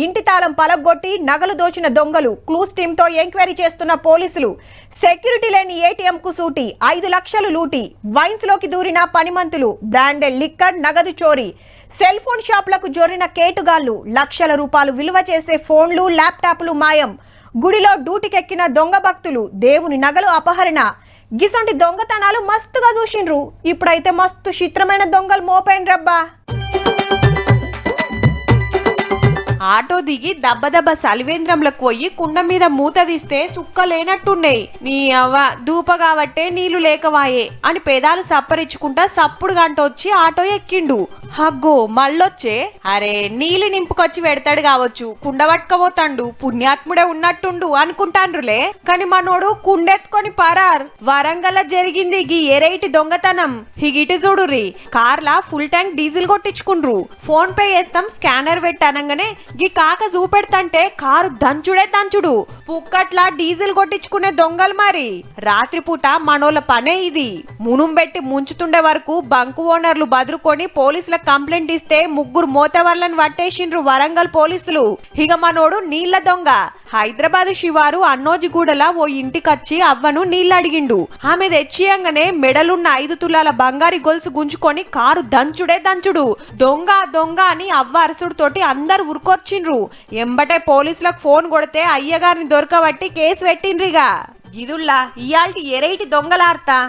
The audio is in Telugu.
ఇంటి తాళం పలగొట్టి నగలు దోచిన దొంగలు. క్లూస్ టీమ్ తో ఎంక్వైరీ చేస్తున్న పోలీసులు. సెక్యూరిటీ లేని ఏటీఎం కు సూటి, 5 లక్షలు లూటి. వైన్స్ లోకి దూరిన పనిమంతులు. బ్రాండెడ్ లిక్కర్, నగదు చోరీ. సెల్ ఫోన్ షాపులకు జొరిన కేటుగాళ్లు. లక్షల రూపాయలు విలువ చేసే ఫోన్లు, ల్యాప్టాప్లు మాయం. గుడిలో డ్యూటీకెక్కిన దొంగ భక్తులు. దేవుని నగలు అపహరణ. గిసంటి దొంగతనాలు మస్తుగా చూసిండ్రు. ఇప్పుడైతే మస్తు చిత్రమైన దొంగలు మోపైన రబ్బా. ఆటో దిగి దబ్బదబ్బ సలివేంద్రంలకు పోయి కుండ మీద మూత తీస్తే సుక్కలేనట్టున్నాయి. నీ అవ్వ దూప కాబట్టే నీళ్లు లేకవాయే అని పెదాలు సప్పరించుకుంటా సప్పుడు గంట వచ్చి ఆటో ఎక్కిండు. హగ్గో మళ్ళొచ్చే. అరే నీళ్లు నింపుకొచ్చి పెడతాడు కావచ్చు, కుండ పట్టుకపోతాండు, పుణ్యాత్ముడే ఉన్నట్టుండు అనుకుంటాండ్రులే. కాని మనోడు కుండెత్తుకొని పరార్. వరంగల్ జరిగింది గీ ఎరైటి దొంగతనం. హిగిటి చూడుర్రి. కార్లా ఫుల్ ట్యాంక్ డీజిల్ కొట్టించుకుండ్రు. ఫోన్ పే చేస్తాం స్కానర్ పెట్టానంగానే గీ కాక చూపెడతంటే కారు దంచుడే దంచుడు. పుక్కట్లా డీజిల్ కొట్టించుకునే దొంగలు మరి. రాత్రిపూట మనోళ్ళ పనే ఇది. మునుం పెట్టి ముంచుతుండే వరకు బంకు ఓనర్లు బదురుకొని పోలీసులకు కంప్లైంట్ ఇస్తే 3 మోతవర్లను పట్టేసిండ్రు వరంగల్ పోలీసులు. ఇక మనోడు నీళ్ల దొంగ. హైదరాబాద్ శివారు అన్నోజిగూడలా ఓ ఇంటికొచ్చి అవ్వను నీళ్లు అడిగిండు. ఆమె తెచ్చియంగానే మెడలున్న 5 తులాల బంగారి గొలుసు గుంజుకొని కారు దంచుడే దంచుడు. దొంగ దొంగ అని అవ్వ అరసుడుతోటి అందరు ఉరుకొచ్చిండ్రు. ఎంబటే పోలీసులకు ఫోన్ కొడితే అయ్యగారిని దొరకబట్టి కేసు పెట్టిండ్రిగా. గిదుల్లా ఇయాల్టి ఎరైటి దొంగలార్తా.